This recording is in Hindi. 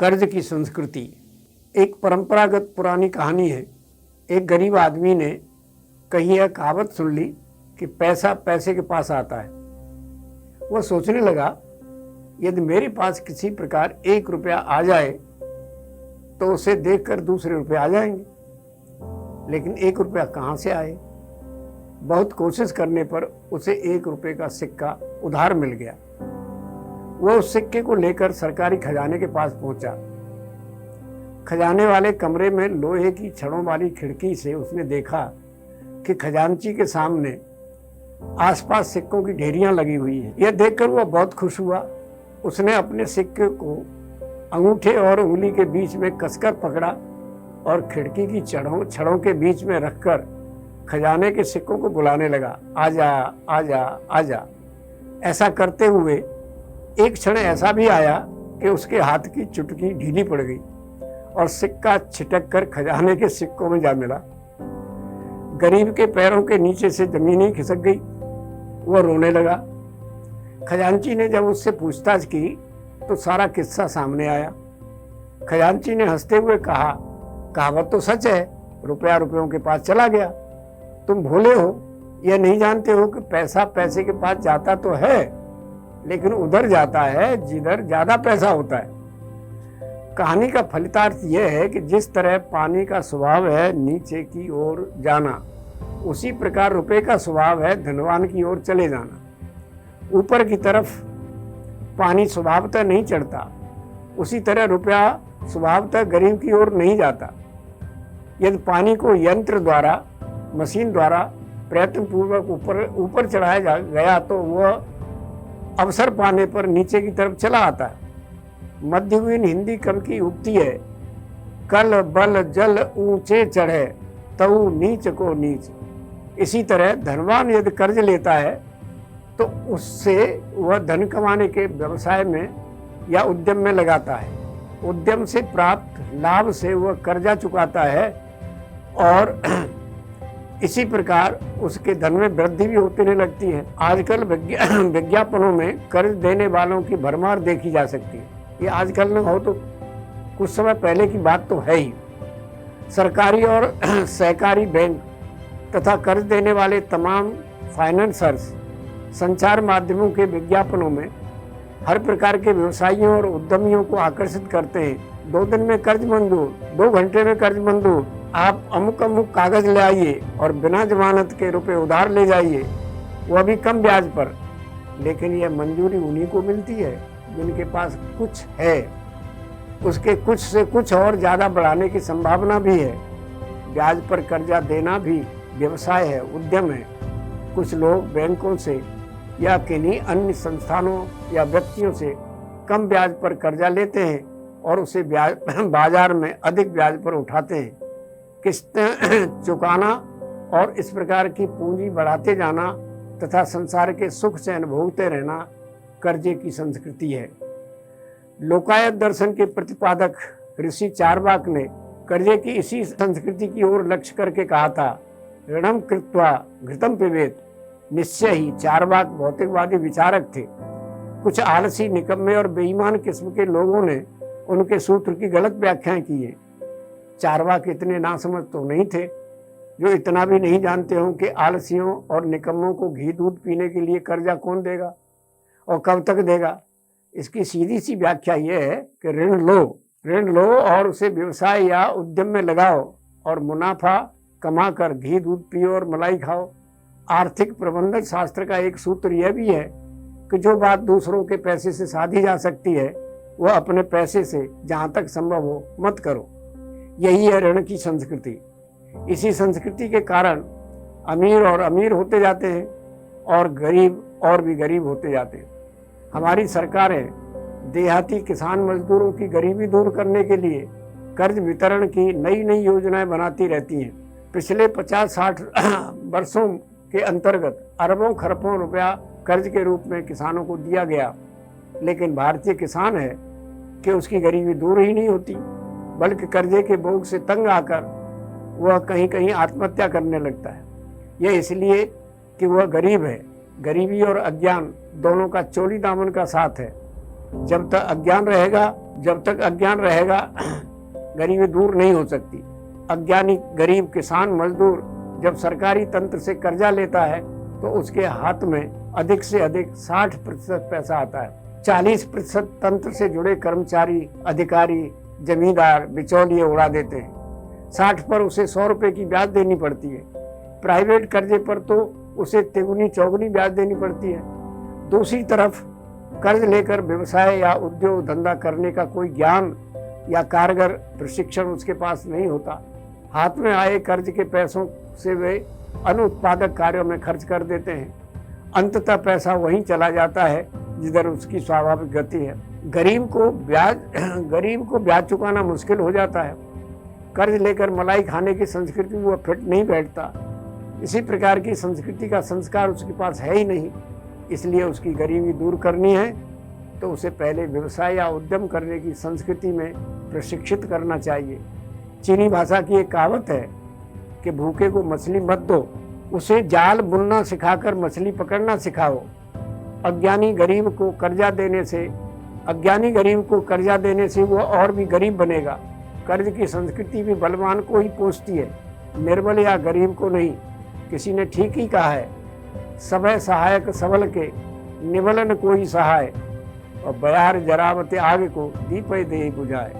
कर्ज की संस्कृति एक परंपरागत पुरानी कहानी है। एक गरीब आदमी ने कहीं यह कहावत सुन ली कि पैसा पैसे के पास आता है। वह सोचने लगा, यदि मेरे पास किसी प्रकार 1 रुपया आ जाए तो उसे देखकर दूसरे रुपये आ जाएंगे, लेकिन 1 रुपया कहाँ से आए। बहुत कोशिश करने पर उसे 1 रुपये का सिक्का उधार मिल गया। वह उस सिक्के को लेकर सरकारी खजाने के पास पहुंचा। खजाने वाले कमरे में लोहे की छड़ों वाली खिड़की से उसने देखा कि खजांची के सामने आसपास सिक्कों की ढेरियां लगी हुई हैं। यह देखकर वह बहुत खुश हुआ। उसने अपने सिक्के को अंगूठे और उंगली के बीच में कसकर पकड़ा और खिड़की की छड़ों के बीच में रखकर खजाने के सिक्कों को बुलाने लगा, आजा आजा आजा। ऐसा करते हुए एक क्षण ऐसा भी आया कि उसके हाथ की चुटकी ढीली पड़ गई और सिक्का छिटक कर खजाने के सिक्कों में जा मिला। गरीब के पैरों के नीचे से जमीन ही खिसक गई। वह रोने लगा। खजांची ने जब उससे पूछताछ की तो सारा किस्सा सामने आया। खजांची ने हंसते हुए कहा, कहावत तो सच है, रुपया रुपयों के पास चला गया। तुम भोले हो, यह नहीं जानते हो कि पैसा पैसे के पास जाता तो है, लेकिन उधर जाता है जिधर ज्यादा पैसा होता है। कहानी का फलितार्थ यह है कि जिस तरह पानी का स्वभाव है नीचे की ओर जाना, उसी प्रकार रुपए का स्वभाव है धनवान की ओर चले जाना। ऊपर की तरफ पानी स्वभावतः नहीं चढ़ता, उसी तरह रुपया स्वभावतः गरीब की ओर नहीं जाता। यदि पानी को यंत्र द्वारा, मशीन द्वारा प्रयत्न पूर्वक ऊपर चढ़ाया गया तो वह अवसर पाने पर नीचे की तरफ चला आता है। मध्ययुगीन हिंदी कवि की उक्ति है, कल बल जल ऊंचे चढ़े तऊ नीच को नीच। इसी तरह धनवान यदि कर्ज लेता है तो उससे वह धन कमाने के व्यवसाय में या उद्यम में लगाता है। उद्यम से प्राप्त लाभ से वह कर्जा चुकाता है और इसी प्रकार उसके धन में वृद्धि भी होती लगती है। आजकल विज्ञापनों में कर्ज देने वालों की भरमार देखी जा सकती है। ये आजकल न हो तो कुछ समय पहले की बात तो है ही। सरकारी और सहकारी बैंक तथा कर्ज देने वाले तमाम फाइनेंसर्स संचार माध्यमों के विज्ञापनों में हर प्रकार के व्यवसायियों और उद्यमियों को आकर्षित करते हैं। 2 दिन में कर्ज मंजूर, 2 घंटे में कर्ज मंजूर, आप अमुक अमुक कागज ले आइए और बिना जमानत के रुपए उधार ले जाइए, वह भी कम ब्याज पर। लेकिन यह मंजूरी उन्हीं को मिलती है जिनके पास कुछ है। उसके कुछ से कुछ और ज़्यादा बढ़ाने की संभावना भी है। ब्याज पर कर्जा देना भी व्यवसाय है, उद्यम है। कुछ लोग बैंकों से या किन्हीं अन्य संस्थानों या व्यक्तियों से कम ब्याज पर कर्जा लेते हैं और उसे बाजार में अधिक ब्याज पर उठाते हैं। किस्तें चुकाना और इस प्रकार की पूंजी बढ़ाते जाना तथा संसार के सुख चैन भोगते रहना कर्जे की संस्कृति है। लोकायत दर्शन के प्रतिपादक ऋषि चार्वाक ने कर्जे की इसी संस्कृति की ओर लक्ष्य करके कहा था, ऋणम कृत्वा घृतम पिबेत। निश्चय ही चार्वाक भौतिकवादी विचारक थे। कुछ आलसी, निकम्मे और बेईमान किस्म के लोगों ने उनके सूत्र की गलत व्याख्याएं की है। चार्वाक इतने नासमझ तो नहीं थे जो इतना भी नहीं जानते हों कि आलसियों और निकम्मों को घी दूध पीने के लिए कर्जा कौन देगा और कब तक देगा। इसकी सीधी सी व्याख्या यह है कि ऋण लो और उसे व्यवसाय या उद्यम में लगाओ और मुनाफा कमाकर घी दूध पियो और मलाई खाओ। आर्थिक प्रबंधन शास्त्र का एक सूत्र यह भी है कि जो बात दूसरों के पैसे से साधी जा सकती है वह अपने पैसे से जहां तक संभव हो मत करो। यही है ऋण की संस्कृति। इसी संस्कृति के कारण अमीर और अमीर होते जाते हैं और गरीब और भी गरीब होते जाते हैं। हमारी सरकारें देहाती किसान मजदूरों की गरीबी दूर करने के लिए कर्ज वितरण की नई नई योजनाएं बनाती रहती हैं। पिछले 50-60 वर्षों के अंतर्गत अरबों खरबों रुपया कर्ज के रूप में किसानों को दिया गया, लेकिन भारतीय किसान है कि उसकी गरीबी दूर ही नहीं होती, बल्कि कर्जे के बोझ से तंग आकर वह कहीं कहीं आत्महत्या करने लगता है। यह इसलिए कि वह गरीब है। गरीबी और अज्ञान दोनों का चोली दामन का साथ है। जब तक अज्ञान रहेगा जब तक अज्ञान रहेगा गरीबी दूर नहीं हो सकती। अज्ञानी गरीब किसान मजदूर जब सरकारी तंत्र से कर्जा लेता है तो उसके हाथ में अधिक से अधिक 60% पैसा आता है। 40% तंत्र से जुड़े कर्मचारी, अधिकारी, जमींदार, बिचौलिए उड़ा देते हैं। 60 पर उसे 100 रुपए की ब्याज देनी पड़ती है। प्राइवेट कर्जे पर तो उसे तिगुनी चौगुनी ब्याज देनी पड़ती है। दूसरी तरफ कर्ज लेकर व्यवसाय या उद्योग धंधा करने का कोई ज्ञान या कारगर प्रशिक्षण उसके पास नहीं होता। हाथ में आए कर्ज के पैसों से वे अनुत्पादक कार्यों में खर्च कर देते हैं। अंततः पैसा वहीं चला जाता है जिधर उसकी स्वाभाविक गति है। गरीब को ब्याज चुकाना मुश्किल हो जाता है। कर्ज लेकर मलाई खाने की संस्कृति वो फिट नहीं बैठता। इसी प्रकार की संस्कृति का संस्कार उसके पास है ही नहीं। इसलिए उसकी गरीबी दूर करनी है तो उसे पहले व्यवसाय या उद्यम करने की संस्कृति में प्रशिक्षित करना चाहिए। चीनी भाषा की एक कहावत है कि भूखे को मछली मत दो, उसे जाल बुनना सिखाकर मछली पकड़ना सिखाओ। अज्ञानी गरीब को कर्जा देने से वो और भी गरीब बनेगा। कर्ज की संस्कृति भी बलवान को ही पोषती है, निर्बल या गरीब को नहीं। किसी ने ठीक ही कहा है, सबय सहायक सबल के, निबल न कोई सहाय, और बयार जरावते आग को दीपय दे बुझाए।